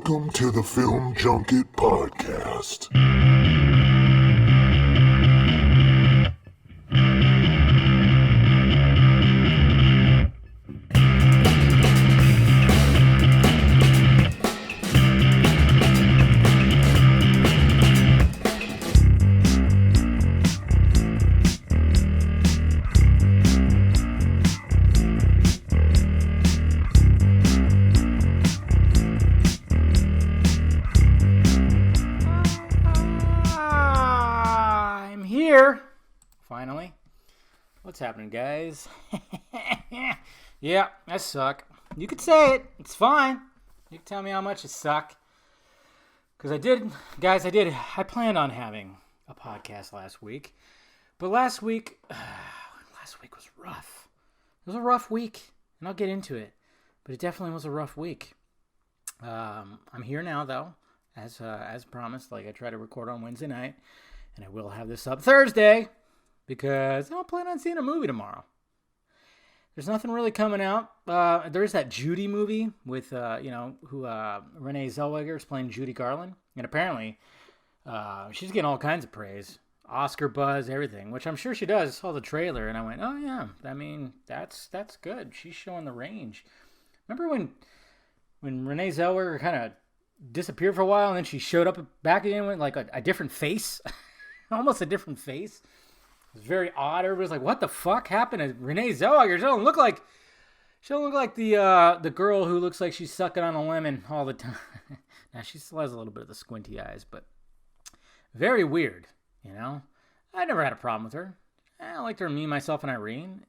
Welcome to the Film Junket podcast. Finally. What's happening, guys? Yeah, I suck. You could say it. It's fine. You can tell me how much I suck. Because I did. Guys, I planned on having a podcast last week. But last week was rough. It was a rough week. And I'll get into it. But it definitely was a rough week. I'm here now, though. As promised. Like, I try to record on Wednesday night. And I will have this up Thursday. Because I don't plan on seeing a movie tomorrow. There's nothing really coming out. There's that Judy movie with, Renee Zellweger is playing Judy Garland. And apparently, she's getting all kinds of praise. Oscar buzz, everything. Which I'm sure she does. I saw the trailer and I went, oh yeah. I mean, that's good. She's showing the range. Remember when Renee Zellweger kind of disappeared for a while and then she showed up back again with like a different face? Almost a different face. It was very odd. Everybody's like, what the fuck happened to Renee Zellweger? She don't look like the girl who looks like she's sucking on a lemon all the time. Now, she still has a little bit of the squinty eyes, but very weird, you know? I never had a problem with her. I liked her in Me, Myself, and Irene.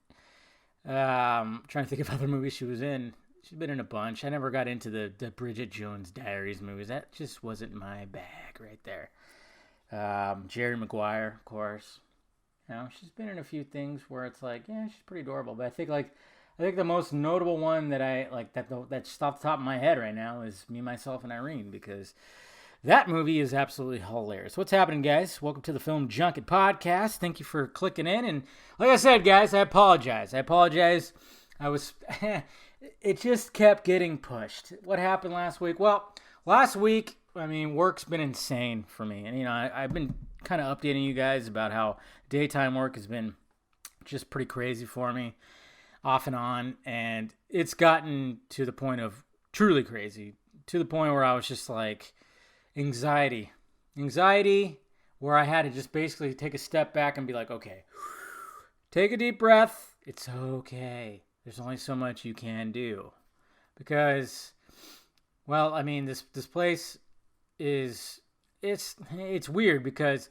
Trying to think of other movies she was in. She's been in a bunch. I never got into the Bridget Jones Diaries movies. That just wasn't my bag right there. Jerry Maguire, of course. You know, she's been in a few things where it's like, yeah, she's pretty adorable. But I think the most notable one that I like that's off the top of my head right now is Me, Myself, and Irene, because that movie is absolutely hilarious. What's happening, guys? Welcome to the Film Junket podcast. Thank you for clicking in. And like I said, guys, I apologize. It just kept getting pushed. What happened last week? Well, last week, I mean, work's been insane for me. And, you know, I've been kind of updating you guys about how daytime work has been just pretty crazy for me off and on. And it's gotten to the point of truly crazy, to the point where I was just like anxiety where I had to just basically take a step back and be like, okay, take a deep breath. It's okay. There's only so much you can do because, well, I mean, this place is, it's weird because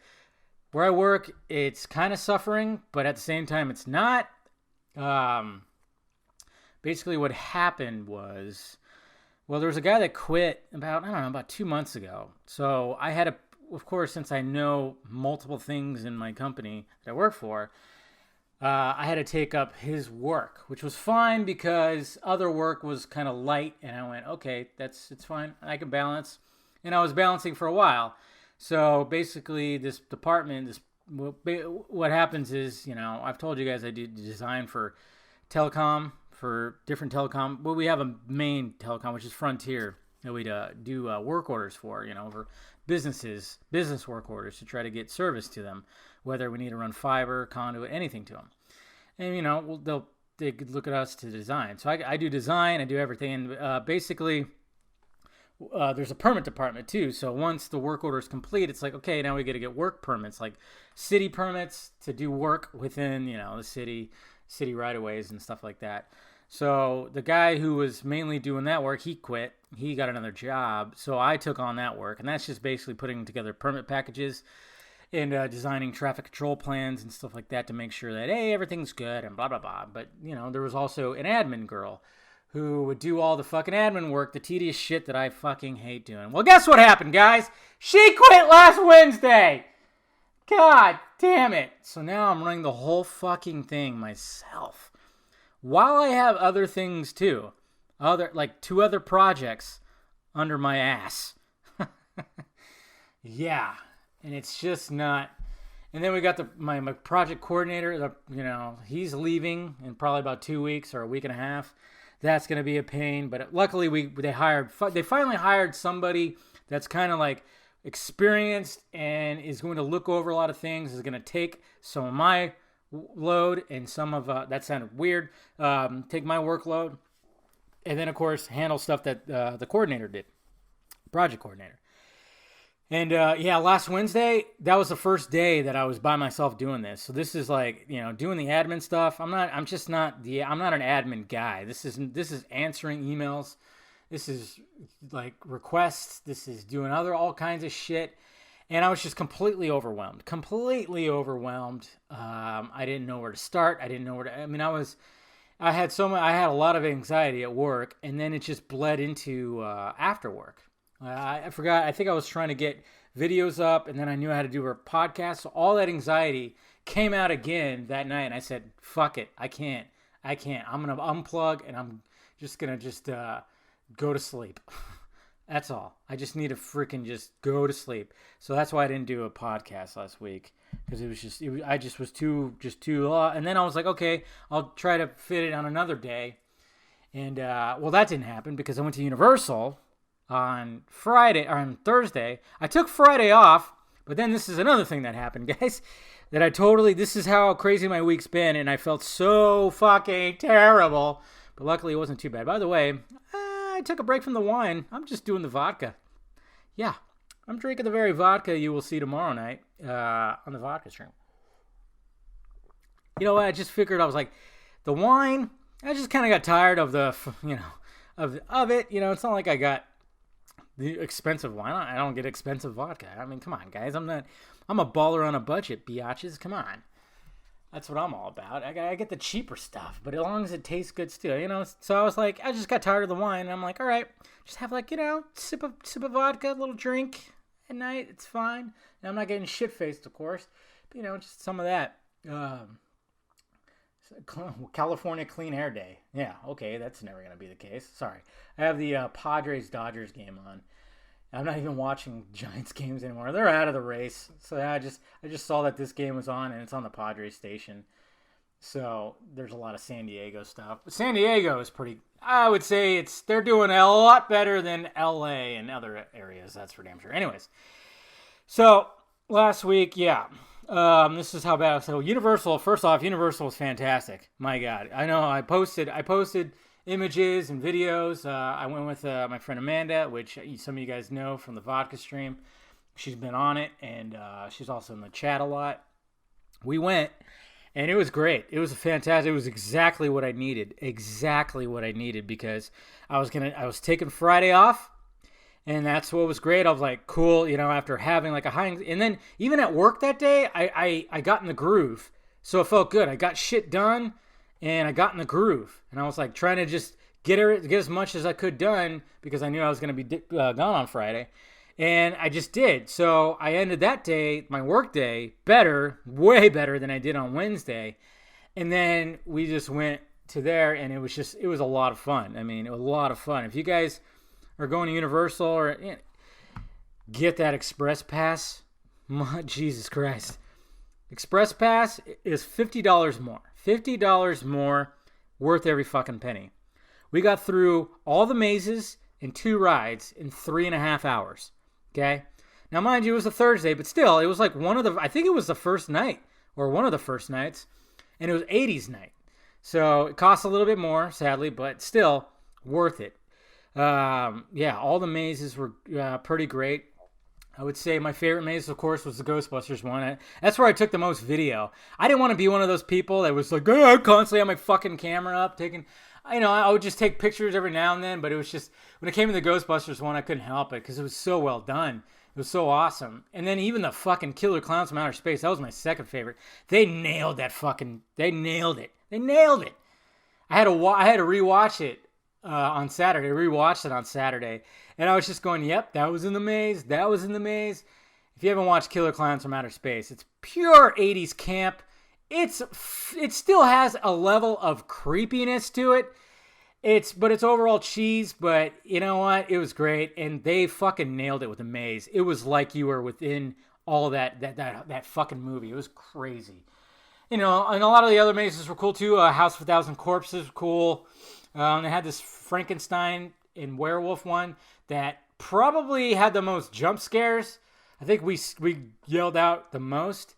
where I work, it's kind of suffering, but at the same time, it's not. Basically what happened was, well, there was a guy that quit about 2 months ago. So I had of course, since I know multiple things in my company that I work for, I had to take up his work, which was fine because other work was kind of light. And I went, okay, it's fine. I can balance. And I was balancing for a while. So basically this department, what happens is, you know, I've told you guys I do design for telecom, for different telecom. Well, we have a main telecom, which is Frontier, that we do work orders for, you know, for business work orders to try to get service to them, whether we need to run fiber, conduit, anything to them. And, you know, they could look at us to design. So I do design, I do everything. And basically, there's a permit department too. So once the work order is complete, it's like, okay, now we got to get work permits, like city permits to do work within, you know, the city right of ways and stuff like that. So the guy who was mainly doing that work, he quit. He got another job. So I took on that work, and that's just basically putting together permit packages and designing traffic control plans and stuff like that to make sure that, hey, everything's good and blah, blah, blah. But, you know, there was also an admin girl who would do all the fucking admin work, the tedious shit that I fucking hate doing. Well, guess what happened, guys? She quit last Wednesday. God damn it. So now I'm running the whole fucking thing myself. While I have other things too. Like 2 other projects under my ass. Yeah. And it's just not. And then we got my project coordinator, you know, he's leaving in probably about 2 weeks or a week and a half. That's going to be a pain. But luckily, they finally hired somebody that's kind of like experienced and is going to look over a lot of things, is going to take some of my load and some of, that sounded weird, take my workload. And then, of course, handle stuff that the coordinator did, project coordinator. And, last Wednesday, that was the first day that I was by myself doing this. So this is like, doing the admin stuff. I'm not an admin guy. This is answering emails. This is like requests. This is doing all kinds of shit. And I was just completely overwhelmed. I didn't know where to start. I had a lot of anxiety at work, and then it just bled into after work. I forgot. I think I was trying to get videos up, and then I knew how to do a podcast. So all that anxiety came out again that night, and I said, "Fuck it, I can't. I'm gonna unplug, and I'm just gonna go to sleep." That's all. I just need to freaking just go to sleep. So that's why I didn't do a podcast last week, because I just was too. And then I was like, okay, I'll try to fit it on another day. And that didn't happen because I went to Universal on Thursday. I took Friday off, but then this is another thing that happened, guys, this is how crazy my week's been, and I felt so fucking terrible, but luckily it wasn't too bad. By the way, I took a break from the wine. I'm just doing the vodka. Yeah, I'm drinking the very vodka you will see tomorrow night on the vodka stream. You know what? I just figured, I was like, the wine, I just kind of got tired of of it. It's not like I got the expensive wine. I don't get expensive vodka. I mean, come on, guys. I'm a baller on a budget, biatches. Come on. That's what I'm all about. I get the cheaper stuff, but as long as it tastes good still, So I was like, I just got tired of the wine, and I'm like, all right, just have sip of vodka, a little drink at night. It's fine. And I'm not getting shit-faced, of course, but, just some of that. California Clean Air Day. Yeah, okay, that's never going to be the case. Sorry. I have the Padres-Dodgers game on. I'm not even watching Giants games anymore. They're out of the race. So I just saw that this game was on, and it's on the Padres station. So there's a lot of San Diego stuff. But San Diego is I would say they're doing a lot better than LA and other areas. That's for damn sure. Anyways, so last week, this is how bad. So Universal, first off, Universal was fantastic. My God. I know I posted images and videos. I went with my friend Amanda, which some of you guys know from the vodka stream. She's been on it, and she's also in the chat a lot. We went, and it was great. It was fantastic. It was exactly what I needed. Because I was taking Friday off, and that's what was great. I was like, cool, after having like a high, and then even at work that day, I got in the groove. So it felt good. I got shit done, and I got in the groove. And I was like trying to just get as much as I could done, because I knew I was going to be gone on Friday. And I just did. So I ended that day, my work day, way better than I did on Wednesday. And then we just went to there, and it was a lot of fun. I mean, it was a lot of fun. If you guys are going to Universal, or get that Express Pass, Jesus Christ. Express Pass is $50 more. $50 more, worth every fucking penny. We got through all the mazes and 2 rides in 3.5 hours. Okay? Now, mind you, it was a Thursday, but still, it was like I think it was the first night, or one of the first nights, and it was 80s night. So it costs a little bit more, sadly, but still worth it. All the mazes were pretty great. I would say my favorite maze, of course, was the Ghostbusters one. That's where I took the most video. I didn't want to be one of those people that was like, I constantly have my fucking camera up taking... I would just take pictures every now and then, but it was just... When it came to the Ghostbusters one, I couldn't help it because it was so well done. It was so awesome. And then even the fucking Killer Clowns from Outer Space, that was my second favorite. They nailed that fucking... They nailed it. I had to rewatch it on Saturday. I rewatched it on Saturday. And I was just going, yep, that was in the maze. If you haven't watched Killer Clowns from Outer Space, it's pure 80s camp. It still has a level of creepiness to it. But it's overall cheese, but you know what? It was great, and they fucking nailed it with the maze. It was like you were within all that fucking movie. It was crazy. And a lot of the other mazes were cool too. House of a Thousand Corpses was cool. They had this Frankenstein and werewolf one that probably had the most jump scares. I think we yelled out the most.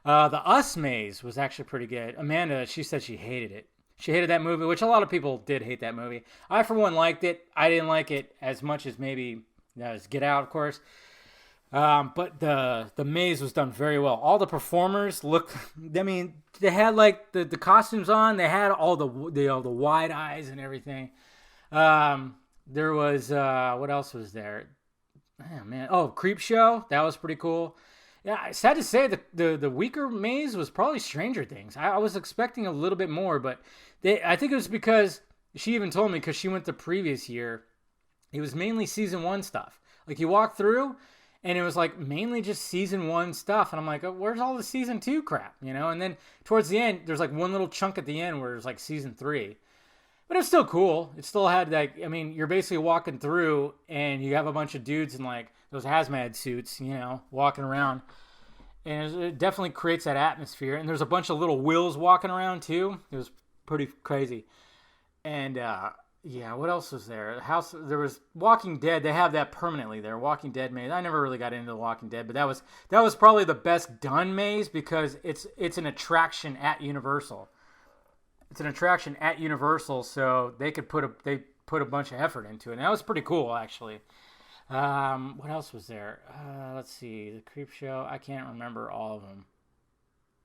The Us maze was actually pretty good. Amanda, she said she hated it. She hated that movie, which a lot of people did hate that movie. I, for one, liked it. I didn't like it as much as maybe Get Out, of course. But the maze was done very well. All the performers looked, I mean, they had like the costumes on. They had all the wide eyes and everything. There was, what else was there? Oh, man. Oh, Creep Show. That was pretty cool. Yeah, sad to say the weaker maze was probably Stranger Things. I was expecting a little bit more, but I think it was because she even told me, because she went the previous year, it was mainly season 1 stuff. Like you walk through and it was like mainly just season 1 stuff. And I'm like, oh, where's all the season 2 crap? You know? And then towards the end, there's like one little chunk at the end where it's like season 3. But it was still cool. It still had like, I mean, you're basically walking through and you have a bunch of dudes in like those hazmat suits, you know, walking around. And it definitely creates that atmosphere. And there's a bunch of little Wills walking around too. It was pretty crazy. And yeah, what else was there? There was Walking Dead. They have that permanently there. Walking Dead maze. I never really got into the Walking Dead, but that was probably the best done maze because it's an attraction at Universal. It's an attraction at Universal, so they put a bunch of effort into it. And that was pretty cool, actually. What else was there? Let's see. The Creep Show. I can't remember all of them.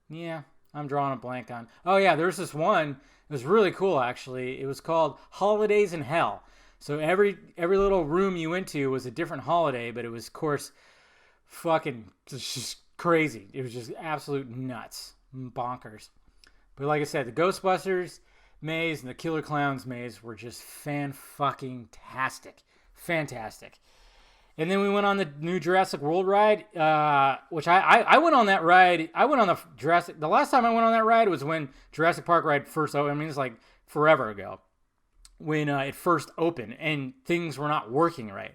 Yeah, I'm drawing a blank on. Oh, yeah, there's this one. It was really cool, actually. It was called Holidays in Hell. So every little room you went to was a different holiday, but it was, of course, fucking just crazy. It was just absolute nuts. Bonkers. But like I said, the Ghostbusters maze and the Killer Clowns maze were just fan-fucking-tastic. Fantastic. And then we went on the new Jurassic World ride, which I went on that ride. I went on the last time I went on that ride was when Jurassic Park ride first opened. I mean, it's like forever ago when it first opened and things were not working right.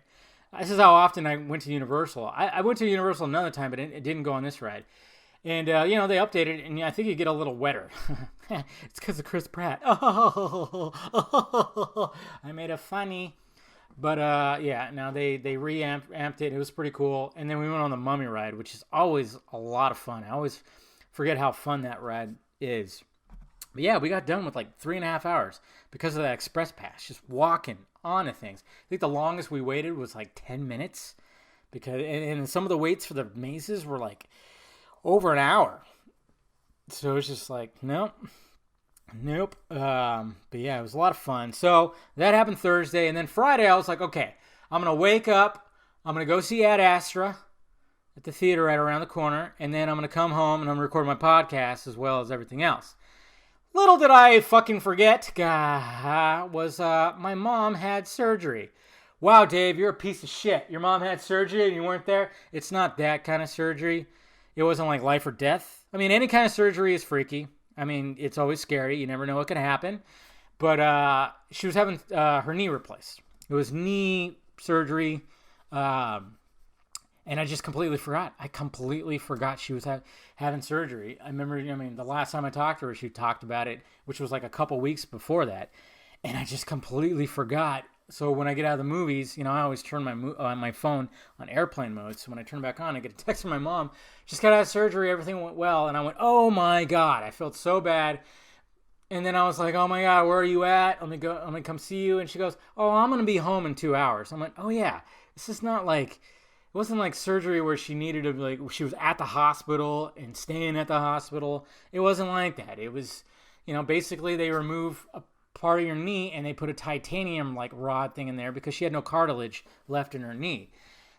This is how often I went to Universal. I went to Universal another time, but it didn't go on this ride. And, they updated it, and I think you get a little wetter. It's because of Chris Pratt. I made a funny. But, now they re-amped it. It was pretty cool. And then we went on the Mummy ride, which is always a lot of fun. I always forget how fun that ride is. But, yeah, we got done with like 3.5 hours because of that express pass, just walking onto things. I think the longest we waited was like 10 minutes. And some of the waits for the mazes were like over an hour. So it was just like, nope. But yeah, it was a lot of fun. So that happened Thursday. And then Friday, I was like, okay, I'm going to wake up. I'm going to go see Ad Astra at the theater right around the corner. And then I'm going to come home and I'm going to record my podcast as well as everything else. Little did I fucking forget, was my mom had surgery. Wow, Dave, you're a piece of shit. Your mom had surgery and you weren't there? It's not that kind of surgery. It wasn't like life or death. I mean, any kind of surgery is freaky. I mean, it's always scary. You never know what could happen. But she was having her knee replaced. It was knee surgery. And I just completely forgot. I completely forgot she was having surgery. I remember, the last time I talked to her, she talked about it, which was like a couple weeks before that. And I just completely forgot. So when I get out of the movies, I always turn my phone on airplane mode. So when I turn back on, I get a text from my mom. Just got out of surgery. Everything went well. And I went, oh my God. I felt so bad. And then I was like, oh my God, where are you at? Let me come see you. And she goes, oh, I'm going to be home in 2 hours. I'm like, oh yeah. This is not like, it wasn't like surgery where she needed to, like, she was at the hospital and staying at the hospital. It wasn't like that. It was, basically they remove a part of your knee and they put a titanium like rod thing in there because she had no cartilage left in her knee.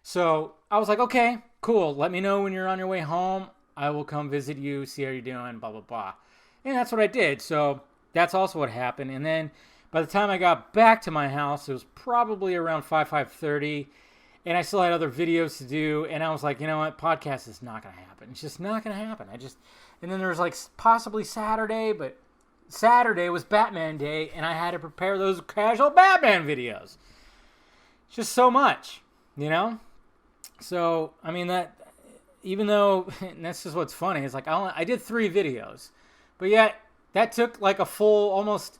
So I was like, okay, cool. Let me know when you're on your way home. I will come visit you, see how you're doing, blah, blah, blah. And that's what I did. So that's also what happened. And then by the time I got back to my house, it was probably around 5:30. And I still had other videos to do. And I was like, you know what? Podcast is not going to happen. It's just not going to happen. And then there was like possibly Saturday, but Saturday was Batman Day, and I had to prepare those casual Batman videos. Just so much, So, that, even though, and that's just what's funny, it's like I did 3 videos, but yet that took like a full, almost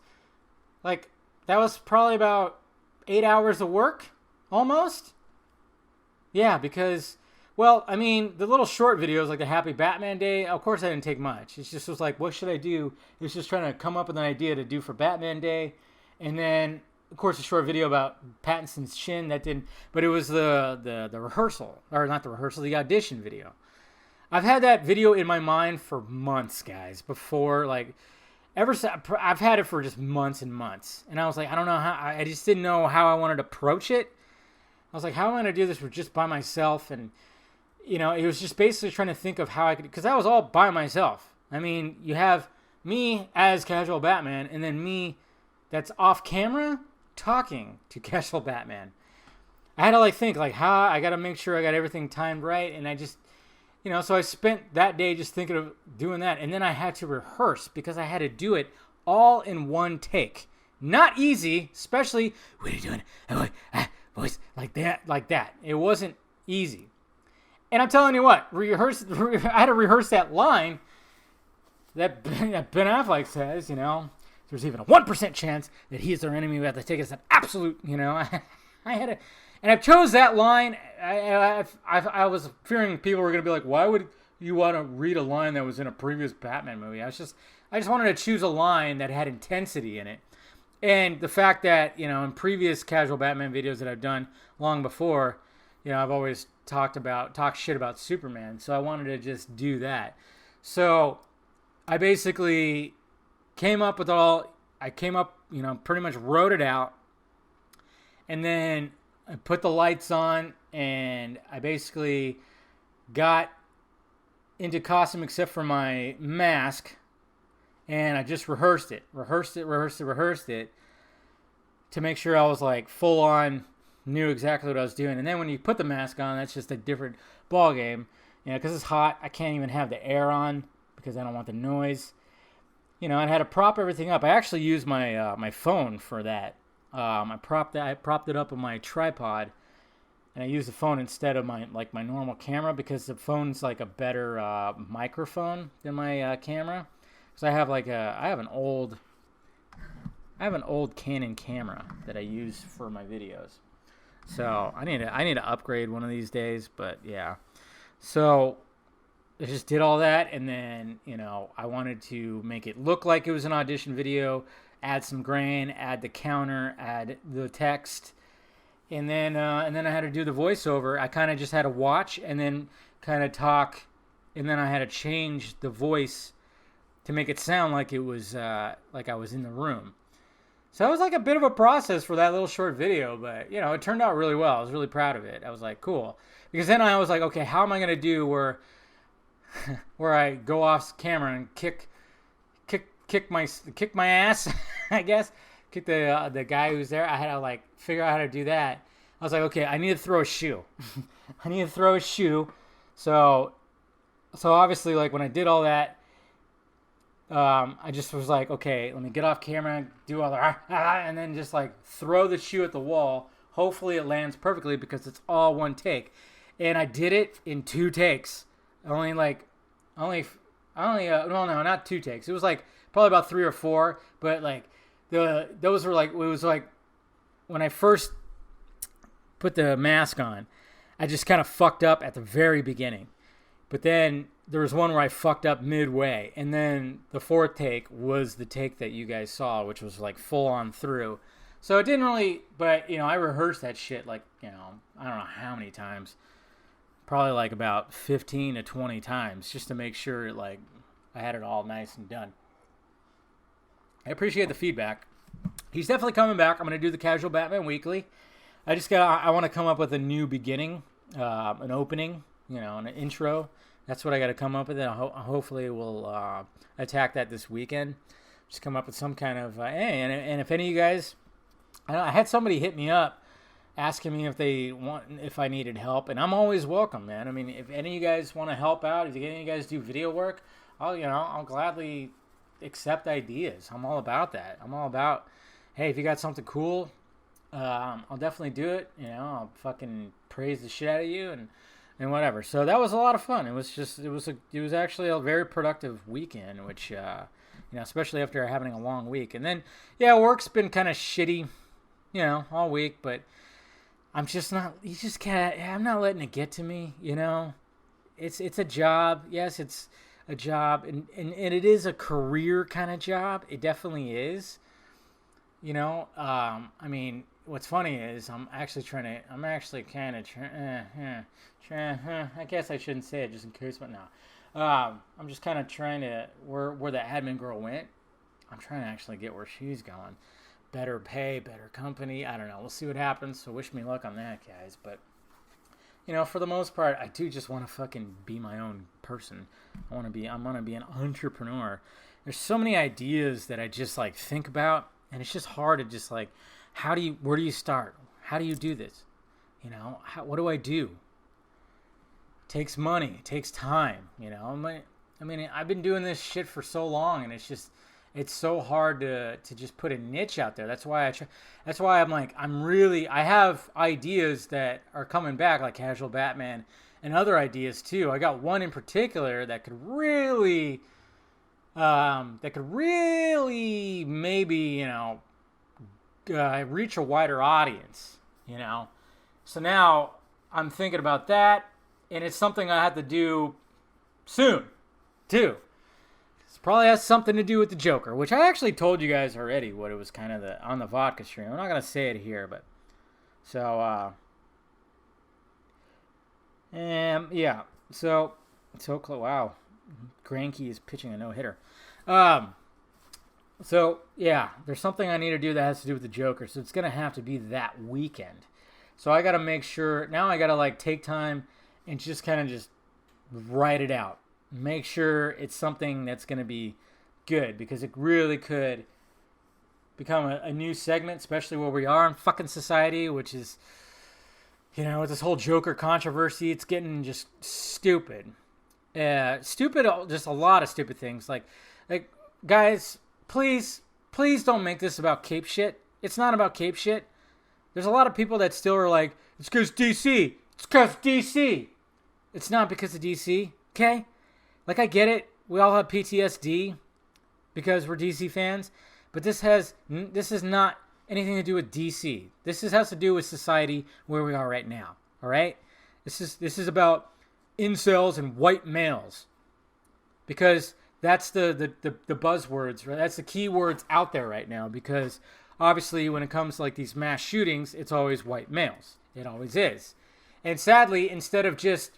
like that was probably about 8 hours of work, almost. Yeah, because, well, I mean, the little short videos like the Happy Batman Day, of course I didn't take much. It just was like, what should I do? It was just trying to come up with an idea to do for Batman Day. And then, of course, a short video about Pattinson's chin, that didn't, but it was the rehearsal, or not the rehearsal, the audition video. I've had that video in my mind for months, guys, before, like, I've had it for just months and months. And I was like, I don't know how, I just didn't know how I wanted to approach it. I was like, how am I going to do this just by myself? And, you know, it was just basically trying to think of how I could, because I was all by myself. I mean, you have me as Casual Batman, and then me that's off camera talking to Casual Batman. I had to, like, think, like, how I got to make sure I got everything timed right. And I just, you know, so I spent that day just thinking of doing that. And then I had to rehearse because I had to do it all in one take. Not easy, especially, what are you doing? Voice like that. It wasn't easy. And I'm telling you what, I had to rehearse that line that Ben Affleck says, you know, there's even a 1% chance that he is our enemy. We have to take it as an absolute, you know. I had to, and I chose that line. I was fearing people were going to be like, why would you want to read a line that was in a previous Batman movie? I just wanted to choose a line that had intensity in it. And the fact that, you know, in previous Casual Batman videos that I've done long before, you know, I've always talk shit about Superman. So I wanted to just do that. So I basically came up, you know, pretty much wrote it out. And then I put the lights on, and I basically got into costume except for my mask. And I just rehearsed it to make sure I was like full on, knew exactly what I was doing. And then when you put the mask on, that's just a different ball game. You know, because it's hot, I can't even have the air on because I don't want the noise. You know, I had to prop everything up. I actually used my my phone for that. I propped it up on my tripod, and I used the phone instead of my normal camera because the phone's like a better microphone than my camera. So I have an old Canon camera that I use for my videos. So I need to upgrade one of these days, but yeah. So I just did all that, and then, you know, I wanted to make it look like it was an audition video, add some grain, add the counter, add the text, and then I had to do the voiceover. I kind of just had to watch and then kind of talk, and then I had to change the voice to make it sound like it was like I was in the room. So it was like a bit of a process for that little short video, but, you know, it turned out really well. I was really proud of it. I was like, cool. Because then I was like, okay, how am I going to do where I go off camera and kick my ass, I guess, kick the guy who's there. I had to like figure out how to do that. I was like, okay, I need to throw a shoe. So obviously, like, when I did all that, I just was like, okay, let me get off camera, do all the and then just like throw the shoe at the wall. Hopefully it lands perfectly because it's all one take. And I did it in 2 takes. No, not 2 takes. It was like probably about 3 or 4. But like those were like, it was like when I first put the mask on, I just kind of fucked up at the very beginning. But then there was one where I fucked up midway. And then the 4th take was the take that you guys saw, which was like full on through. So it didn't really, but, you know, I rehearsed that shit like, you know, I don't know how many times. Probably like about 15 to 20 times just to make sure like I had it all nice and done. I appreciate the feedback. He's definitely coming back. I'm going to do the Casual Batman Weekly. I want to come up with a new beginning, an opening, you know, an intro. That's what I got to come up with. And hopefully we'll attack that this weekend. Just come up with some kind of, hey, and if any of you guys, I had somebody hit me up asking me if I needed help, and I'm always welcome, man. I mean, if any of you guys want to help out, if any of you guys do video work, I'll gladly accept ideas. I'm all about that. I'm all about, hey, if you got something cool, I'll definitely do it. You know, I'll fucking praise the shit out of you and whatever. So that was a lot of fun. It was actually a very productive weekend, which especially after having a long week. And then, yeah, work's been kind of shitty, all week, but I'm just not, you just can't, I'm not letting it get to me, It's a job. Yes, it's a job, and it is a career kind of job. It definitely is. I mean, what's funny is I'm actually kind of I guess I shouldn't say it just in case, but no. I'm just kind of trying to, where the admin girl went, I'm trying to actually get where she's going. Better pay, better company. I don't know. We'll see what happens. So wish me luck on that, guys. But, for the most part, I do just want to fucking be my own person. I want to be an entrepreneur. There's so many ideas that I just like think about, and it's just hard to just like, where do you start? How do you do this? What do I do? It takes money. It takes time. I mean, I've been doing this shit for so long, and it's so hard to just put a niche out there. That's why I'm like, I have ideas that are coming back, like Casual Batman and other ideas too. I got one in particular that could really maybe, reach a wider audience, So now I'm thinking about that, and it's something I have to do soon, too. It probably has something to do with the Joker, which I actually told you guys already what it was kind of on the vodka stream. I'm not going to say it here, but so, yeah, so close. Wow. Granke is pitching a no-hitter. So, yeah, there's something I need to do that has to do with the Joker, so it's going to have to be that weekend. So I got to make sure, now I got to, like, take time and just kind of just write it out. Make sure it's something that's going to be good, because it really could become a new segment, especially where we are in fucking society, which is, with this whole Joker controversy, it's getting just stupid. Just a lot of stupid things. Like, guys, please don't make this about cape shit. It's not about cape shit. There's a lot of people that still are like, it's because DC. It's because DC. It's not because of DC, okay? Like, I get it. We all have PTSD because we're DC fans, but this is not anything to do with DC. This has to do with society where we are right now. All right? This is about incels and white males, because that's the buzzwords, right? That's the keywords out there right now, because obviously when it comes to like these mass shootings, it's always white males. It always is. And sadly, instead of just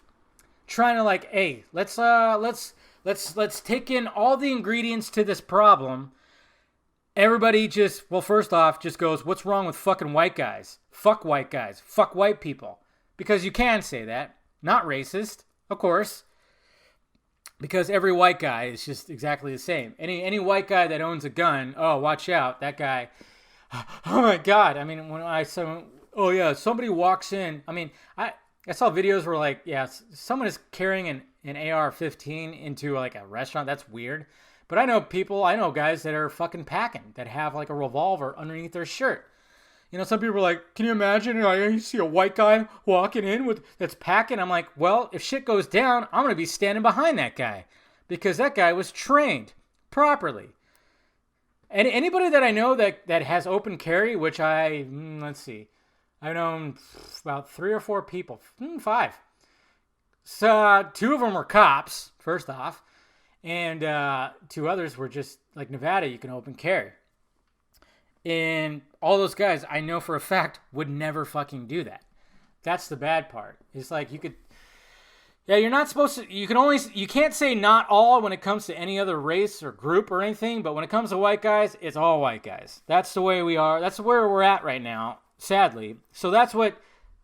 trying to like, hey, let's take in all the ingredients to this problem, everybody just, well, first off, just goes, what's wrong with fucking white guys? Fuck white guys. Fuck white people. Because you can say that. Not racist, of course. Because every white guy is just exactly the same. Any white guy that owns a gun, oh, watch out, that guy. Oh my God. I mean, somebody walks in. I mean, I saw videos where like, yeah, someone is carrying an AR-15 into like a restaurant. That's weird. But I know guys that are fucking packing, that have like a revolver underneath their shirt. Some people are like, can you imagine? You see a white guy walking in that's packing. I'm like, well, if shit goes down, I'm going to be standing behind that guy, because that guy was trained properly. And anybody that I know that has open carry, which I've known about 3 or 4 people, 5. So 2 of them were cops, first off, and 2 others were just like Nevada. You can open carry. And all those guys, I know for a fact, would never fucking do that. That's the bad part. It's like you're not supposed to, you can't say not all when it comes to any other race or group or anything, but when it comes to white guys, it's all white guys. That's the way we are. That's where we're at right now, sadly. So that's what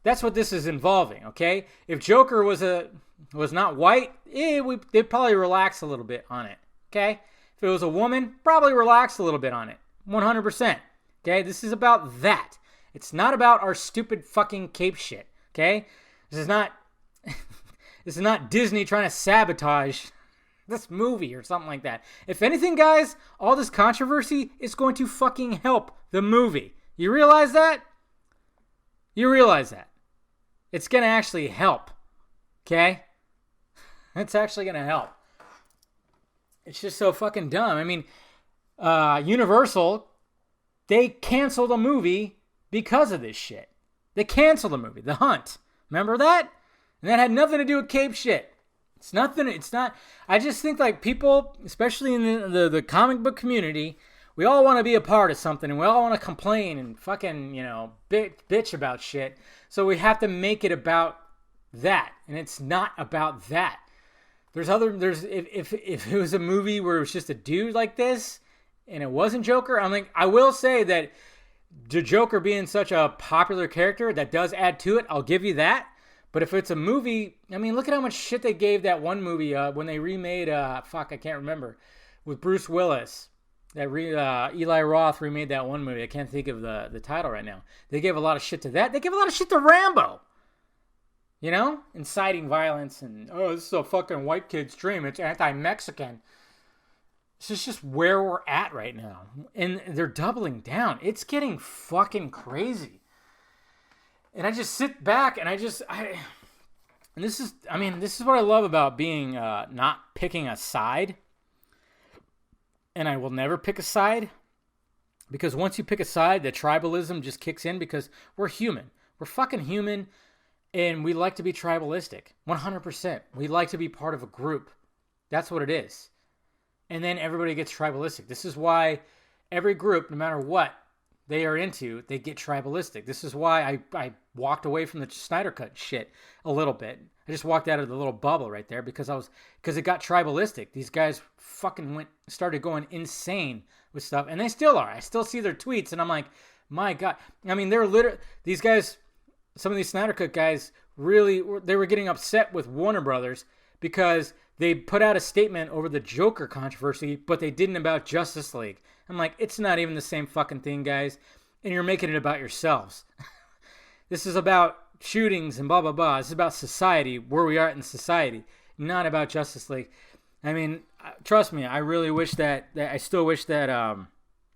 this is involving, okay? If Joker was not white, they'd probably relax a little bit on it, okay? If it was a woman, probably relax a little bit on it. 100%. Okay, this is about that. It's not about our stupid fucking cape shit. Okay, this is not Disney trying to sabotage this movie or something like that. If anything, guys, all this controversy is going to fucking help the movie. You realize that? It's gonna actually help. Okay, it's actually gonna help. It's just so fucking dumb. I mean, Universal, they canceled a movie because of this shit. They canceled a movie, The Hunt. Remember that? And that had nothing to do with cape shit. It's nothing. It's not. I just think like people, especially in the comic book community, we all want to be a part of something, and we all want to complain and fucking, bitch about shit. So we have to make it about that, and it's not about that. If it was a movie where it was just a dude like this, and it wasn't Joker, I will say that the Joker being such a popular character, that does add to it. I'll give you that. But if it's a movie, look at how much shit they gave that one movie when they remade, I can't remember, with Bruce Willis. Eli Roth remade that one movie. I can't think of the title right now. They gave a lot of shit to that. They gave a lot of shit to Rambo. Inciting violence and, this is a fucking white kid's dream. It's anti-Mexican. This is just where we're at right now. And they're doubling down. It's getting fucking crazy. And I just sit back and this is what I love about being not picking a side. And I will never pick a side, because once you pick a side, the tribalism just kicks in, because we're human. We're fucking human, and we like to be tribalistic. 100%. We like to be part of a group. That's what it is. And then everybody gets tribalistic. This is why every group, no matter what they are into, they get tribalistic. This is why I walked away from the Snyder Cut shit a little bit. I just walked out of the little bubble right there because it got tribalistic. These guys fucking started going insane with stuff, and they still are. I still see their tweets, and I'm like, my God. These guys, some of these Snyder Cut guys, they were getting upset with Warner Brothers because they put out a statement over the Joker controversy, but they didn't about Justice League. I'm like, it's not even the same fucking thing, guys, and you're making it about yourselves. This is about shootings and blah, blah, blah. This is about society, where we are in society, not about Justice League. Trust me, I really wish that I still wish that,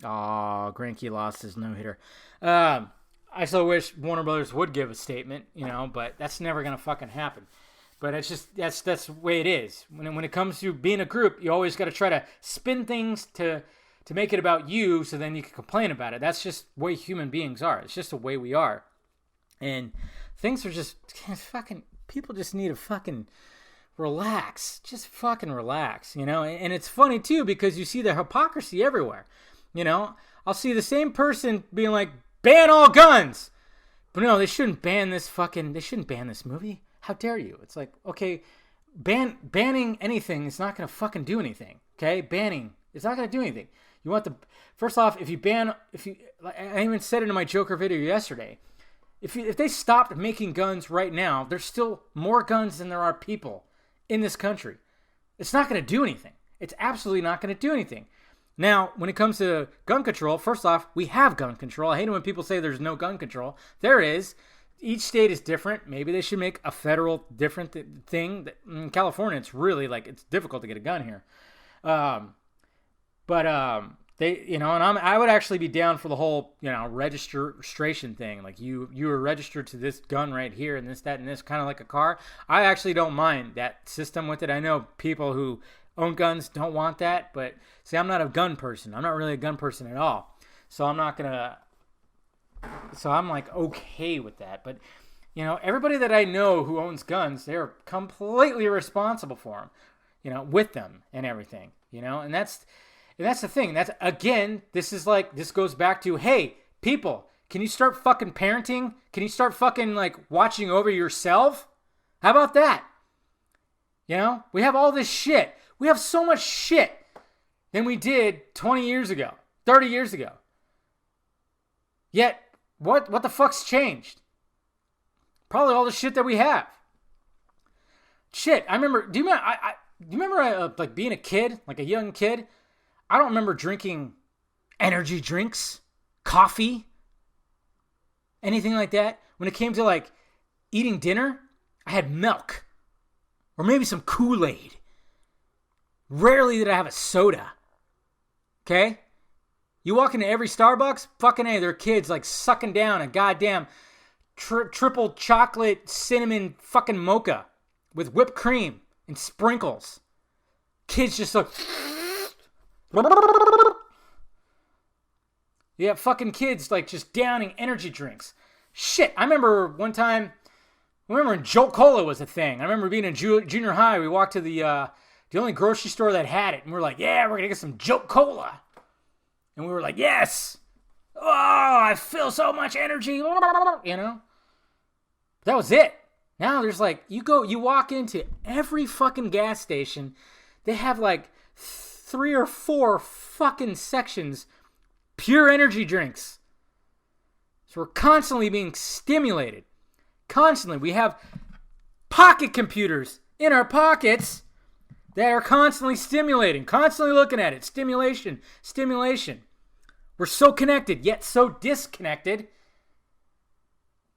Greinke lost his no-hitter. I still wish Warner Brothers would give a statement, but that's never going to fucking happen. But it's just, that's the way it is. When it comes to being a group, you always got to try to spin things to make it about you, so then you can complain about it. That's just the way human beings are. It's just the way we are. And things are just fucking, people just need to fucking relax. Just fucking relax, And it's funny, too, because you see the hypocrisy everywhere. I'll see the same person being like, ban all guns. But no, they shouldn't ban this movie. How dare you? It's like, okay, banning anything is not going to fucking do anything. Okay? Banning, it's not going to do anything. First off, I even said it in my Joker video yesterday. If they stopped making guns right now, there's still more guns than there are people in this country. It's not going to do anything. It's absolutely not going to do anything. Now, when it comes to gun control, first off, we have gun control. I hate it when people say there's no gun control. There is. Each state is different. Maybe they should make a federal different thing. In California, it's really it's difficult to get a gun here. They, and I would actually be down for the whole, registration thing. Like you were registered to this gun right here and this, that, and this, kind of like a car. I actually don't mind that system with it. I know people who own guns don't want that, but see, I'm not a gun person. I'm not really a gun person at all. So I'm like okay with that. But, everybody that I know who owns guns, they're completely responsible for them, with them and everything, and that's the thing. This goes back to, hey, people, can you start fucking parenting? Can you start fucking watching over yourself? How about that? We have all this shit. We have so much shit than we did 20 years ago, 30 years ago. Yet, what the fuck's changed? Probably all the shit that we have. Shit, I remember, do you remember being a kid, like a young kid? I don't remember drinking energy drinks, coffee, anything like that. When it came to eating dinner, I had milk or maybe some Kool-Aid. Rarely did I have a soda. Okay? You walk into every Starbucks, fucking A, there are kids sucking down a goddamn triple chocolate cinnamon fucking mocha with whipped cream and sprinkles. Kids just You have fucking kids like just downing energy drinks. Shit, I remember one time, when Jolt Cola was a thing. I remember being in junior high. We walked to the only grocery store that had it. And we were like, yeah, we're going to get some Jolt Cola. And we were like, yes. Oh, I feel so much energy. You know? That was it. Now there's like, you walk into every fucking gas station. They have like 3 or 4 fucking sections. Pure energy drinks. So we're constantly being stimulated. Constantly. We have pocket computers in our pockets that are constantly stimulating, constantly looking at it. Stimulation. We're so connected, yet so disconnected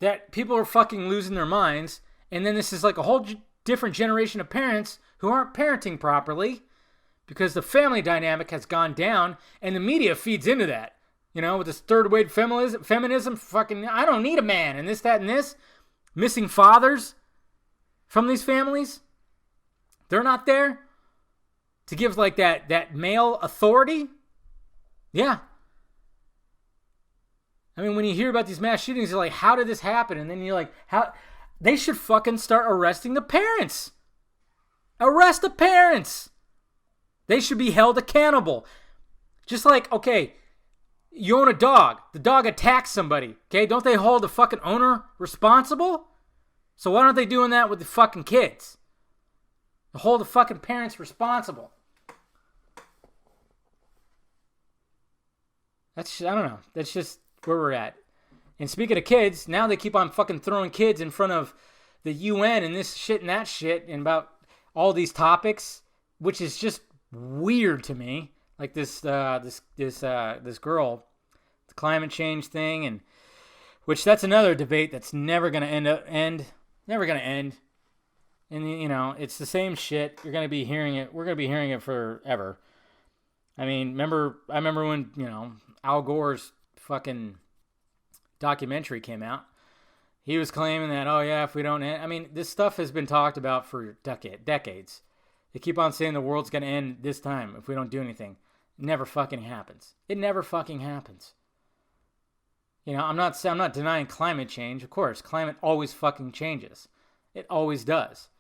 that people are fucking losing their minds. And then this is like a whole different generation of parents who aren't parenting properly because the family dynamic has gone down and the media feeds into that. You know, with this third wave feminism, fucking, I don't need a man, and this, that, and this. Missing fathers from these families. They're not there to give like that male authority. Yeah. I mean, when you hear about these mass shootings, you're like, how did this happen? And then you're like, how? They should fucking start arresting the parents. Arrest the parents. They should be held accountable. Just like, okay, you own a dog. The dog attacks somebody. Okay, don't they hold the fucking owner responsible? So why aren't they doing that with the fucking kids? They hold the fucking parents responsible. I don't know. That's just where we're at. And speaking of kids, now they keep on fucking throwing kids in front of the UN and this shit and that shit and about all these topics, which is just weird to me. Like this girl, the climate change thing, and which that's another debate that's never gonna end. Never gonna end. And you know, it's the same shit. You're gonna be hearing it. We're gonna be hearing it forever. I mean, I remember when, you know, Al Gore's fucking documentary came out. He was claiming that, oh yeah, if we don't end, I mean, this stuff has been talked about for decades. They keep on saying the world's gonna end this time if we don't do anything. It never fucking happens. It never fucking happens. You know, I'm not denying climate change. Of course, climate always fucking changes. It always does.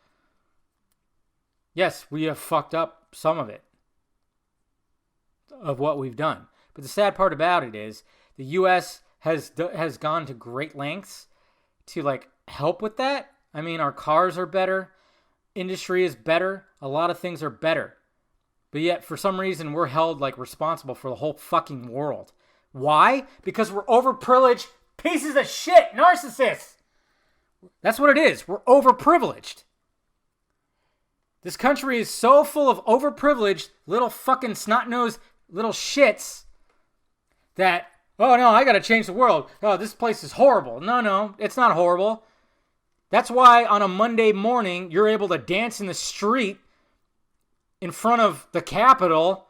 Yes, we have fucked up some of it, of what we've done. But the sad part about it is the U.S. has gone to great lengths to like help with that. I mean, our cars are better. Industry is better. A lot of things are better. But yet, for some reason, we're held like responsible for the whole fucking world. Why? Because we're overprivileged pieces of shit, narcissists. That's what it is. We're overprivileged. This country is so full of overprivileged little fucking snot-nosed little shits that, oh no, I gotta change the world. Oh, this place is horrible. No, it's not horrible. That's why on a Monday morning, you're able to dance in the street in front of the Capitol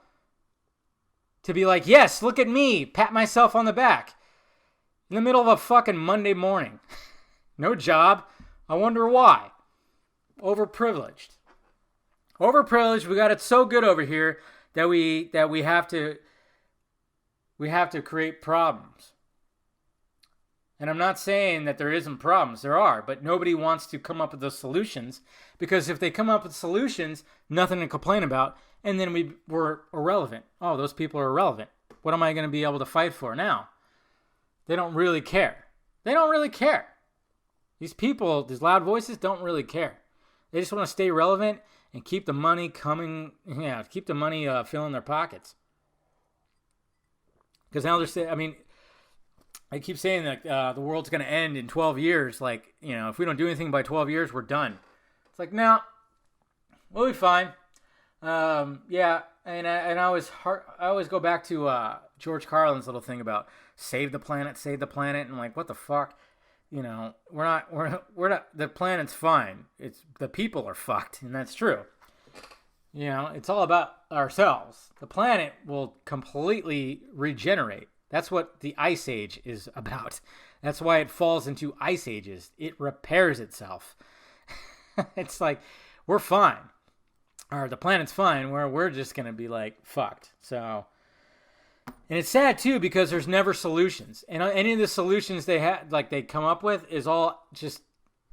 to be like, yes, look at me, pat myself on the back. In the middle of a fucking Monday morning. No job. I wonder why. Overprivileged. Overprivileged. We got it so good over here that we have to create problems. And I'm not saying that there isn't problems. There are, but nobody wants to come up with those solutions, because if they come up with solutions, nothing to complain about, and then we're irrelevant. Oh, those people are irrelevant. What am I going to be able to fight for now? They don't really care. They don't really care. These people, these loud voices, don't really care. They just want to stay relevant and keep the money coming. Yeah, keep the money filling their pockets. Because now they're saying, I mean, I keep saying that the world's going to end in 12 years. Like, you know, if we don't do anything by 12 years, we're done. It's like, no, we'll be fine. Yeah, and I always go back to George Carlin's little thing about save the planet, and I'm like, what the fuck? You know, we're not, the planet's fine. It's the people are fucked, and that's true. You know, it's all about ourselves. The planet will completely regenerate. That's what the Ice Age is about. That's why it falls into Ice Ages. It repairs itself. It's like, we're fine. Or the planet's fine, where we're just going to be like, fucked. So, And it's sad too because there's never solutions, and any of the solutions they come up with is all just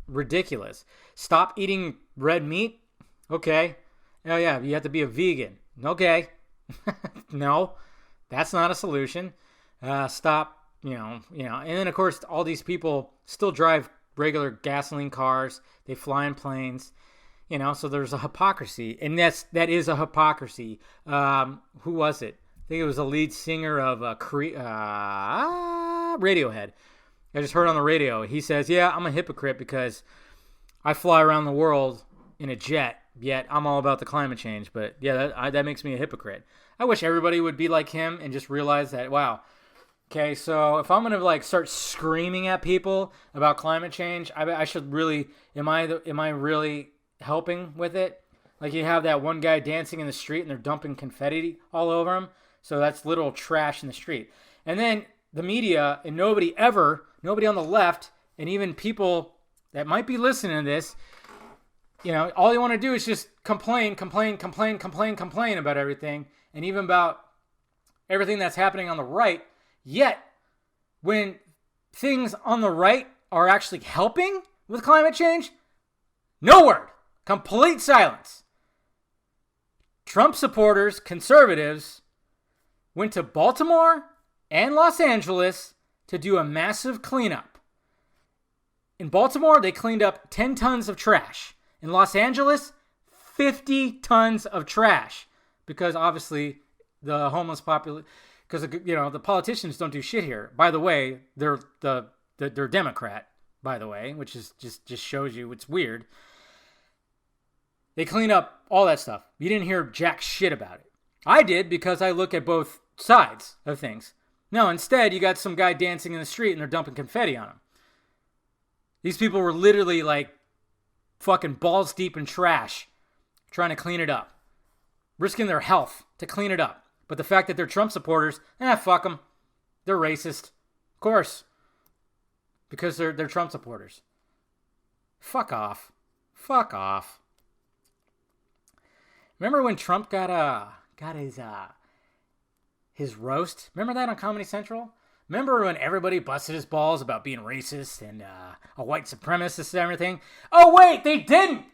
ridiculous. Stop eating red meat. Okay. Oh yeah, you have to be a vegan. Okay. No, that's not a solution. Stop. And then of course all these people still drive regular gasoline cars. They fly in planes. So there's a hypocrisy, and that is a hypocrisy. Who was it? I think it was the lead singer of Radiohead. I just heard on the radio. He says, "Yeah, I'm a hypocrite because I fly around the world in a jet, yet I'm all about the climate change." But yeah, that makes me a hypocrite. I wish everybody would be like him and just realize that. Wow. Okay, so if I'm gonna start screaming at people about climate change, I should really. Am I really helping with it? Like you have that one guy dancing in the street and they're dumping confetti all over him. So that's literal trash in the street. And then the media and nobody on the left, and even people that might be listening to this, all you want to do is just complain about everything, and even about everything that's happening on the right. Yet, when things on the right are actually helping with climate change, no word. Complete silence. Trump supporters, conservatives, went to Baltimore and Los Angeles to do a massive cleanup. In Baltimore, they cleaned up 10 tons of trash. In Los Angeles, 50 tons of trash. Because obviously, the homeless population, because the politicians don't do shit here. By the way, they're Democrat, by the way, which is just shows you it's weird. They clean up all that stuff. You didn't hear jack shit about it. I did because I look at both sides of things. No, instead, you got some guy dancing in the street and they're dumping confetti on him. These people were literally fucking balls deep in trash trying to clean it up. Risking their health to clean it up. But the fact that they're Trump supporters, fuck them. They're racist. Of course. Because they're Trump supporters. Fuck off. Fuck off. Remember when Trump got his roast? Remember that on Comedy Central? Remember when everybody busted his balls about being racist and a white supremacist and everything? Oh wait, they didn't!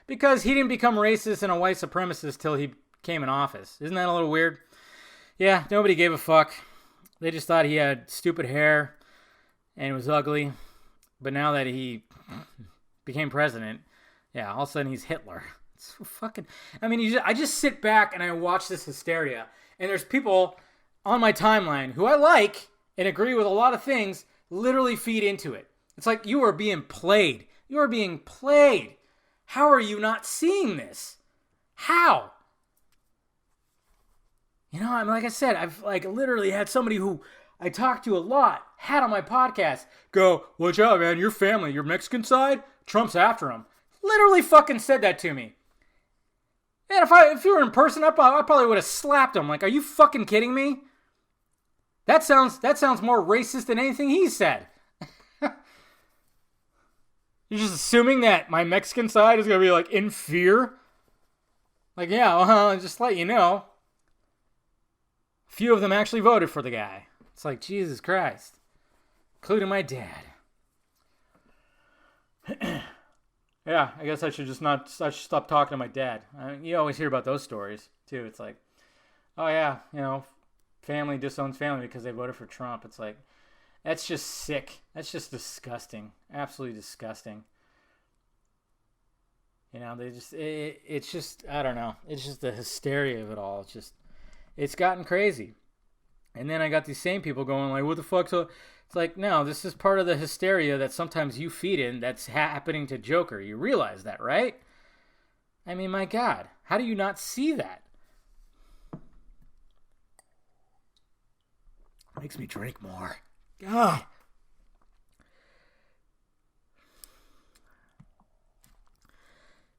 Because he didn't become racist and a white supremacist till he came in office. Isn't that a little weird? Yeah, nobody gave a fuck. They just thought he had stupid hair and it was ugly. But now that he became president, yeah, all of a sudden he's Hitler. It's fucking... I just sit back and I watch this hysteria. And there's people on my timeline who I like and agree with a lot of things literally feed into it. It's like you are being played. You are being played. How are you not seeing this? How? Like I said, I've literally had somebody who I talk to a lot, had on my podcast, go, "Watch out, man, your family, your Mexican side, Trump's after him." Literally fucking said that to me. Man, if you were in person, I probably would have slapped him. Are you fucking kidding me? That sounds more racist than anything he said. You're just assuming that my Mexican side is going to be in fear? Yeah, well, just let you know. Few of them actually voted for the guy. It's Jesus Christ. Including my dad. Yeah, I guess I should stop talking to my dad. You always hear about those stories, too. It's oh yeah, family disowns family because they voted for Trump. It's that's just sick. That's just disgusting. Absolutely disgusting. It's just, I don't know. It's just the hysteria of it all. It's gotten crazy. And then I got these same people going what the fuck? So it's no, this is part of the hysteria that sometimes you feed in that's happening to Joker. You realize that, right? My God, how do you not see that? Makes me drink more. God.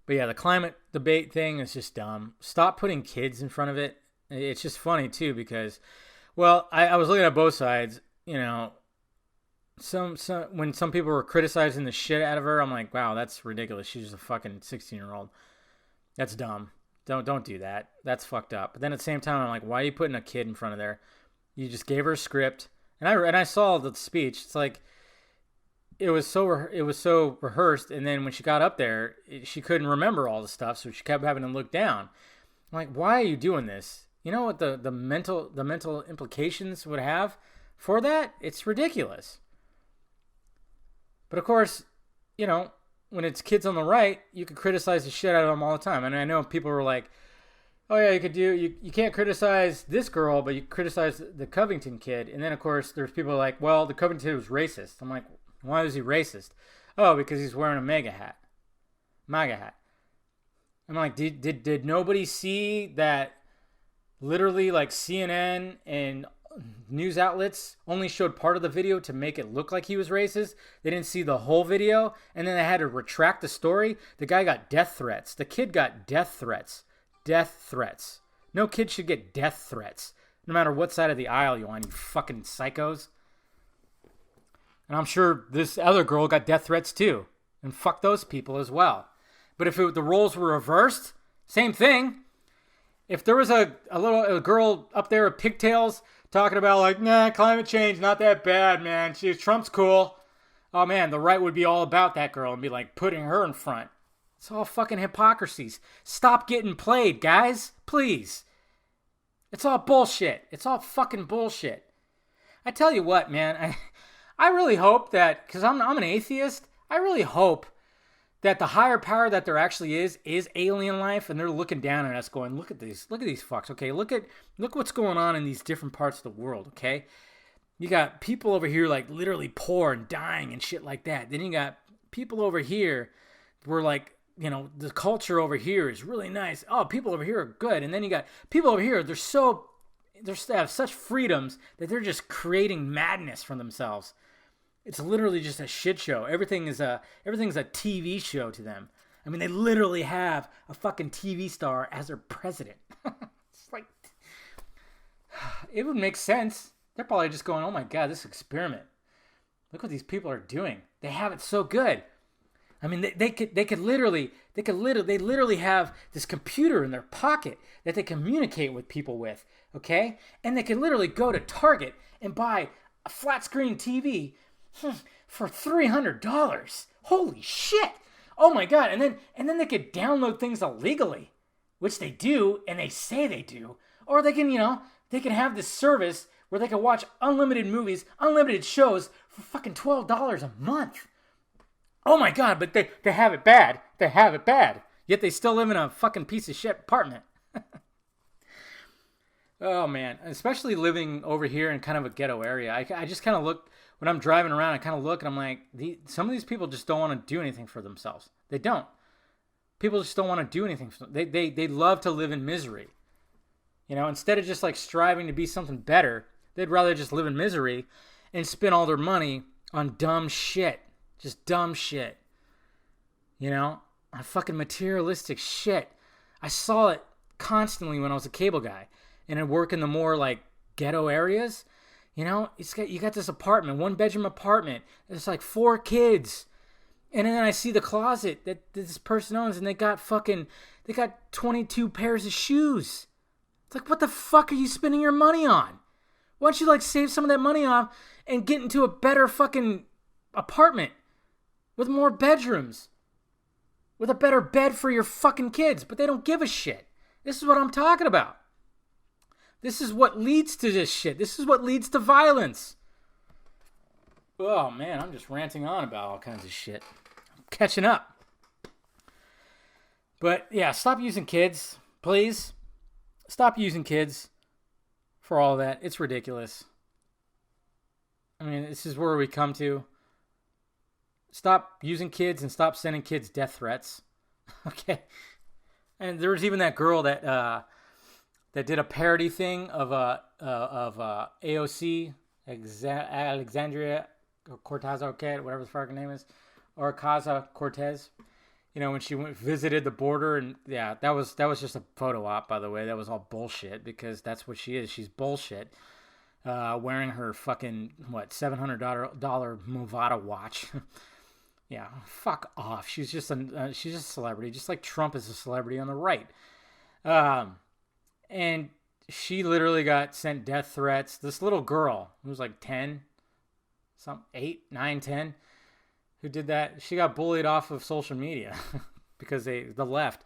But yeah, the climate debate thing is just dumb. Stop putting kids in front of it. It's just funny, too, because, well, I was looking at both sides. Some when some people were criticizing the shit out of her, I'm wow, that's ridiculous. She's just a fucking 16-year-old. That's dumb. Don't do that. That's fucked up. But then at the same time, I'm like, why are you putting a kid in front of there? You just gave her a script, and I saw the speech. It's like it was so rehearsed, and then when she got up there, she couldn't remember all the stuff, so she kept having to look down. I'm like, why are you doing this? You know what the mental implications would have for that? It's ridiculous. But of course, you know, when it's kids on the right, you can criticize the shit out of them all the time. And I know people were like, oh yeah, you can't criticize this girl, but you criticize the Covington kid. And then of course there's people like, well, the Covington kid was racist. I'm like, why was he racist? Oh, because he's wearing a MAGA hat. I'm like, did nobody see that literally like CNN and news outlets only showed part of the video to make it look like he was racist? They didn't see the whole video, and then they had to retract the story. The guy got death threats. The kid got death threats. Death threats. No kid should get death threats, no matter what side of the aisle you're on, you fucking psychos. And I'm sure this other girl got death threats too. And fuck those people as well. But if the roles were reversed, same thing. If there was a girl up there with pigtails talking about like, nah, climate change, not that bad, man. Trump's cool. Oh man, the right would be all about that girl and be like putting her in front. It's all fucking hypocrisies. Stop getting played, guys. Please. It's all bullshit. It's all fucking bullshit. I tell you what, man. I really hope that, because I'm an atheist, I really hope that the higher power that there actually is alien life, and they're looking down at us going, look at these fucks, okay? Look what's going on in these different parts of the world, okay? You got people over here like literally poor and dying and shit like that. Then you got people over here where like, you know, the culture over here is really nice. Oh, people over here are good. And then you got people over here, they have such freedoms that they're just creating madness for themselves. It's literally just a shit show. Everything's a TV show to them. I mean, they literally have a fucking TV star as their president. It's like, it would make sense. They're probably just going, oh my God, this experiment. Look what these people are doing. They have it so good. I mean, they literally have this computer in their pocket that they communicate with people with, okay? And they can literally go to Target and buy a flat screen TV for $300. Holy shit! Oh my God! And then they could download things illegally, which they do, and they say they do. Or they can, they can have this service where they can watch unlimited movies, unlimited shows for fucking $12 a month. Oh my God! But they have it bad. They have it bad. Yet they still live in a fucking piece of shit apartment. Oh man! Especially living over here in kind of a ghetto area. I just kind of look. When I'm driving around, I kind of look and I'm like, some of these people just don't want to do anything for themselves. They don't. People just don't want to do anything. They love to live in misery. Instead of just like striving to be something better, they'd rather just live in misery and spend all their money on dumb shit. Just dumb shit. On fucking materialistic shit. I saw it constantly when I was a cable guy and I work in the more like ghetto areas. You got this apartment, 1-bedroom apartment. There's like 4 kids. And then I see the closet that this person owns and they got 22 pairs of shoes. It's like, what the fuck are you spending your money on? Why don't you like save some of that money off and get into a better fucking apartment with more bedrooms, with a better bed for your fucking kids? But they don't give a shit. This is what I'm talking about. This is what leads to this shit. This is what leads to violence. Oh, man, I'm just ranting on about all kinds of shit. I'm catching up. But, yeah, stop using kids, please. Stop using kids for all that. It's ridiculous. I mean, this is where we come to. Stop using kids and stop sending kids death threats. Okay? And there was even that girl that did a parody thing of AOC, Alexandria Cortez-Arquette, whatever the fucking name is, or Ocasio-Cortez. When she visited the border, and yeah, that was just a photo op, by the way. That was all bullshit because that's what she is. She's bullshit. Wearing her fucking $700 Movada watch. Yeah, fuck off. She's just a celebrity, just like Trump is a celebrity on the right. And she literally got sent death threats. This little girl who was like 10, 8, 9, 10, who did that, she got bullied off of social media because the left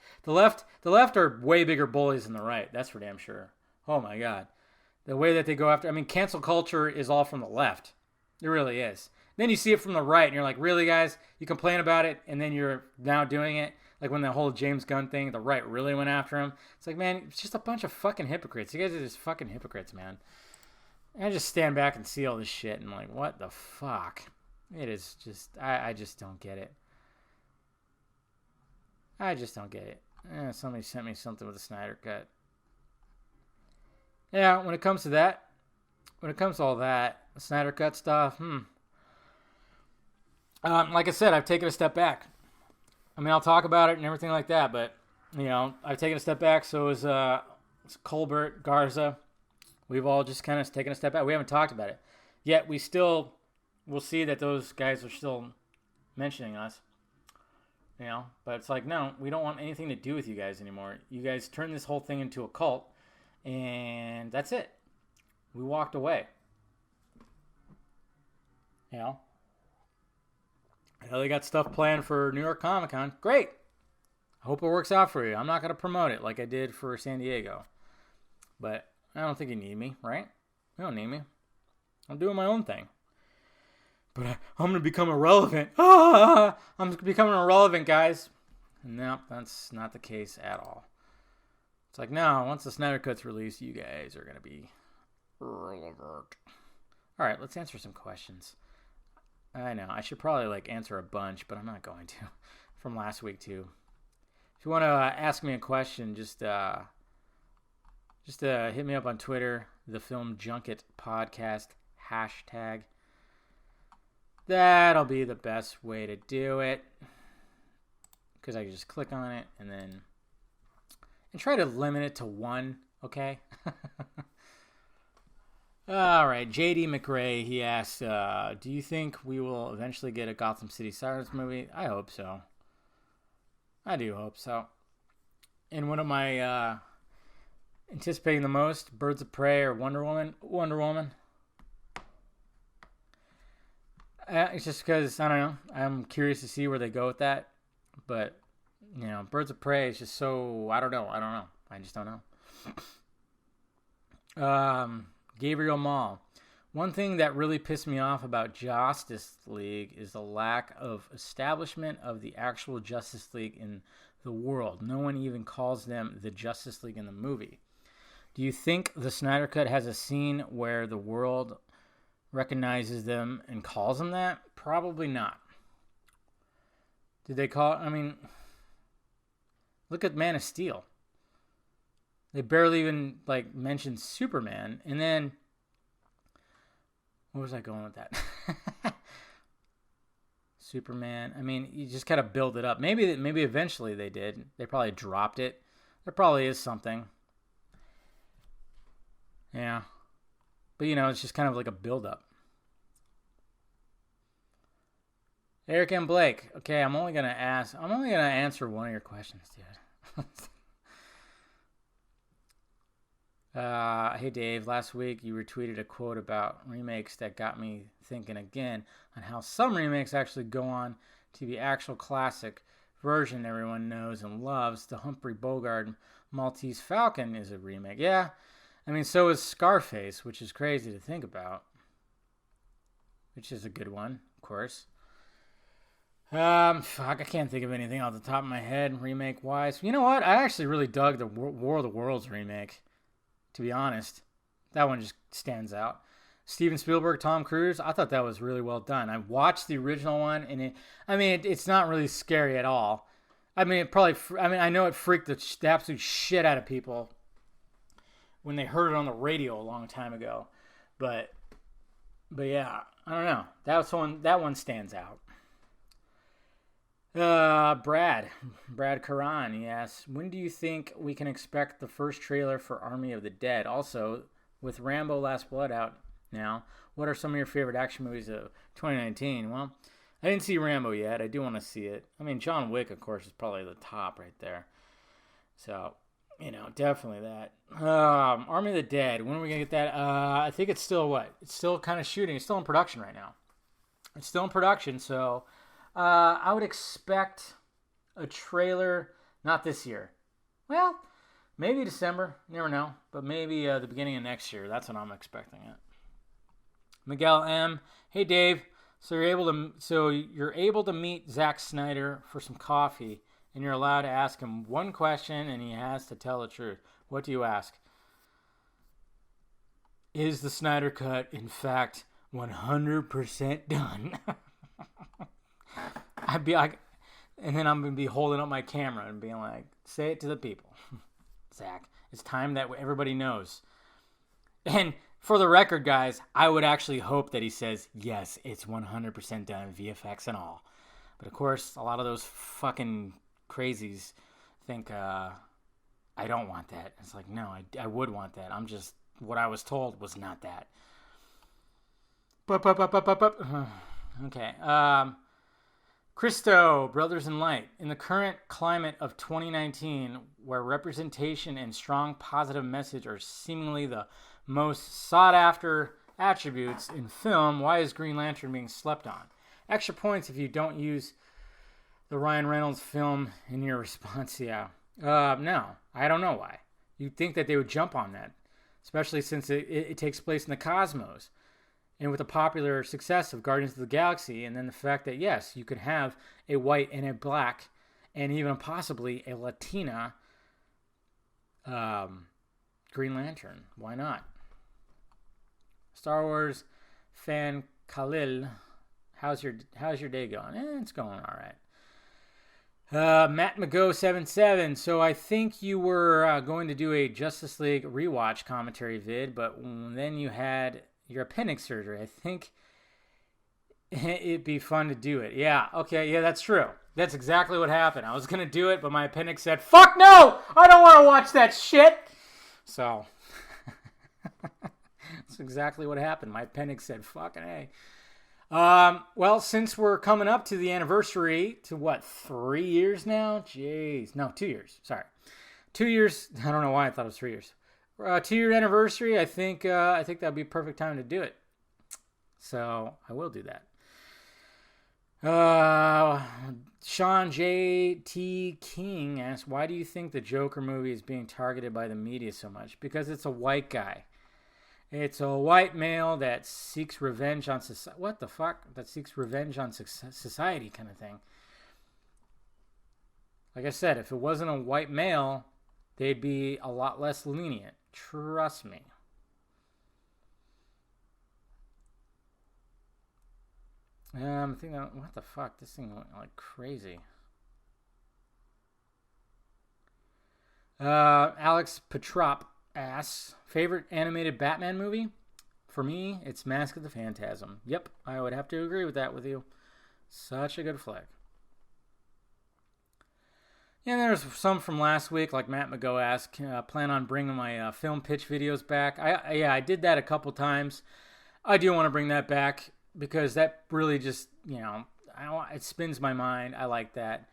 are way bigger bullies than the right. That's for damn sure. Oh my God. The way that they go after, cancel culture is all from the left. It really is. Then you see it from the right, and you're like, really, guys? You complain about it, and then you're now doing it? Like when the whole James Gunn thing, the right really went after him. It's like, man, it's just a bunch of fucking hypocrites. You guys are just fucking hypocrites, man. And I just stand back and see all this shit, and I'm like, what the fuck? It is just, I just don't get it. I just don't get it. Somebody sent me something with a Snyder Cut. Yeah, when it comes to all that, Snyder Cut stuff, like I said, I've taken a step back. I'll talk about it and everything like that, but, I've taken a step back. So is Colbert, Garza. We've all just kind of taken a step back. We haven't talked about it. Yet we'll see that those guys are still mentioning us. But it's like, no, we don't want anything to do with you guys anymore. You guys turned this whole thing into a cult, and that's it. We walked away. I know they got stuff planned for New York Comic Con. Great. I hope it works out for you. I'm not going to promote it like I did for San Diego. But I don't think you need me, right? You don't need me. I'm doing my own thing. But I'm going to become irrelevant. I'm becoming irrelevant, guys. No, that's not the case at all. It's like, no, once the Snyder Cut's released, you guys are going to be relevant. All right, let's answer some questions. I know, I should probably answer a bunch, but I'm not going to. From last week, too. If you want to ask me a question, just hit me up on Twitter, the Film Junket Podcast #. That'll be the best way to do it, because I can just click on it and try to limit it to one, okay? All right, JD McRae, he asked, do you think we will eventually get a Gotham City Sirens movie? I hope so. I do hope so. And what am I anticipating the most? Birds of Prey or Wonder Woman? Wonder Woman. It's just because, I don't know, I'm curious to see where they go with that. But, Birds of Prey is just so, I don't know. I just don't know. Gabriel Mall. One thing that really pissed me off about Justice League is the lack of establishment of the actual Justice League in the world. No one even calls them the Justice League in the movie. Do you think the Snyder Cut has a scene where the world recognizes them and calls them that? Probably not. Did they call it? Look at Man of Steel. They barely even mentioned Superman, and then where was I going with that? Superman. You just kind of build it up. Maybe eventually they did. They probably dropped it. There probably is something. Yeah, but it's just kind of like a build up. Eric and Blake. Okay, I'm only gonna answer one of your questions, dude. Hey Dave, last week you retweeted a quote about remakes that got me thinking again on how some remakes actually go on to the actual classic version everyone knows and loves. The Humphrey Bogart Maltese Falcon is a remake. Yeah, so is Scarface, which is crazy to think about. Which is a good one, of course. I can't think of anything off the top of my head remake-wise. You know what? I actually really dug the War of the Worlds remake. To be honest, that one just stands out. Steven Spielberg, Tom Cruise, I thought that was really well done. I watched the original one, and it's not really scary at all. I know it freaked the absolute shit out of people when they heard it on the radio a long time ago. But yeah, I don't know. That one stands out. Brad Karan, he asks, when do you think we can expect the first trailer for Army of the Dead? Also, with Rambo Last Blood out now, what are some of your favorite action movies of 2019? Well, I didn't see Rambo yet. I do want to see it. John Wick, of course, is probably the top right there. So, Definitely that. Army of the Dead. When are we gonna get that? I think it's still what? It's still kind of shooting. It's still in production right now. It's still in production, so I would expect a trailer not this year. Well, maybe December. Never know, but maybe the beginning of next year. That's when I'm expecting it. Miguel M. Hey Dave. So you're able to meet Zack Snyder for some coffee. And you're allowed to ask him one question, and he has to tell the truth. What do you ask? Is the Snyder Cut, in fact, 100% done? And then I'm going to be holding up my camera and being like, say it to the people. Zach, it's time that everybody knows. And for the record, guys, I would actually hope that he says, yes, it's 100% done, VFX and all. But of course, a lot of those fucking crazies think I don't want that. It's like, no, I would want that. I'm just, what I was told was not that. Okay. Christo, Brothers in Light. In the current climate of 2019, where representation and strong positive message are seemingly the most sought after attributes in film, why is Green Lantern being slept on? Extra points if you don't use the Ryan Reynolds film in your response. Yeah. No, I don't know why. You'd think that they would jump on that, especially since it takes place in the cosmos. And with the popular success of Guardians of the Galaxy, and then the fact that, yes, you could have a white and a black, and even possibly a Latina Green Lantern. Why not? Star Wars fan Khalil, how's your day going? It's going all right. Matt McGo77. So I think you were going to do a Justice League rewatch commentary vid, but then you had your appendix surgery. I think it'd be fun to do it. Yeah, okay, yeah, that's true. That's exactly what happened. I was going to do it, but my appendix said, fuck no! I don't want to watch that shit! So, that's exactly what happened. My appendix said, fucking A. Well, since we're coming up to the anniversary to what, 3 years now? Jeez. No, 2 years. Sorry. 2 years. I don't know why I thought it was 3 years. 2-year anniversary. I think that'd be a perfect time to do it. So I will do that. Sean J.T. King asks, why do you think the Joker movie is being targeted by the media so much? Because it's a white guy. It's a white male that seeks revenge on society. What the fuck? That seeks revenge on society kind of thing. Like I said, if it wasn't a white male, they'd be a lot less lenient. Trust me. I'm thinking, what the fuck? This thing went like crazy. Alex Petrop asks, favorite animated Batman movie? For me, it's Mask of the Phantasm. Yep, I would have to agree with that with you. Such a good flick. And there's some from last week, like Matt McGo asked, plan on bringing my film pitch videos back. I did that a couple times. I do want to bring that back because that really just, it spins my mind. I like that.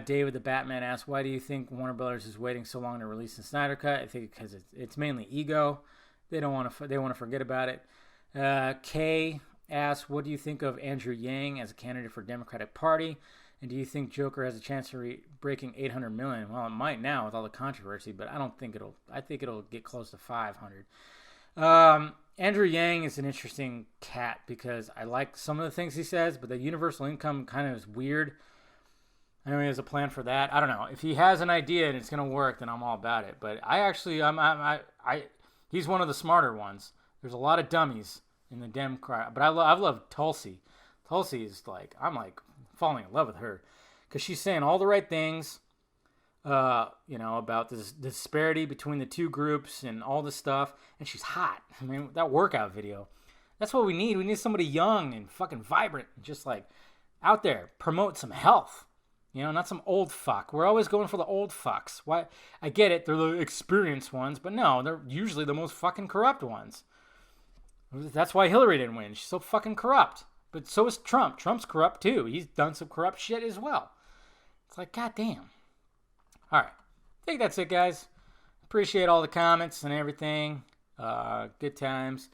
David the Batman asked, why do you think Warner Brothers is waiting so long to release the Snyder Cut? I think because it's mainly ego. They want to forget about it. Kay asked, what do you think of Andrew Yang as a candidate for Democratic Party? And do you think Joker has a chance of breaking 800 million? Well, it might now with all the controversy, but I don't think it'll. I think it'll get close to 500. Andrew Yang is an interesting cat because I like some of the things he says, but the universal income kind of is weird. I know he has a plan for that. I don't know. If he has an idea and it's going to work, then I'm all about it. But he's one of the smarter ones. There's a lot of dummies in the Dem crowd, but I love Tulsi. Tulsi is I'm falling in love with her because she's saying all the right things, about this disparity between the two groups and all this stuff. And she's hot. I mean, that workout video, that's what we need. We need somebody young and fucking vibrant, and just out there, promote some health. Not some old fuck. We're always going for the old fucks. Why? I get it. They're the experienced ones, but no, they're usually the most fucking corrupt ones. That's why Hillary didn't win. She's so fucking corrupt. But so is Trump. Trump's corrupt too. He's done some corrupt shit as well. It's goddamn. All right. I think that's it, guys. appreciate all the comments and everything. Good times.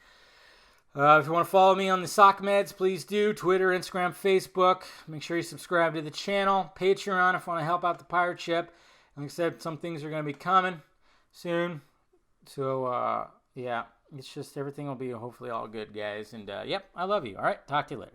If you want to follow me on the sock meds, please do. Twitter, Instagram, Facebook. Make sure you subscribe to the channel. Patreon if you want to help out the pirate ship. Like I said, some things are going to be coming soon. So, yeah, it's just everything will be hopefully all good, guys. And, yep, I love you. All right, talk to you later.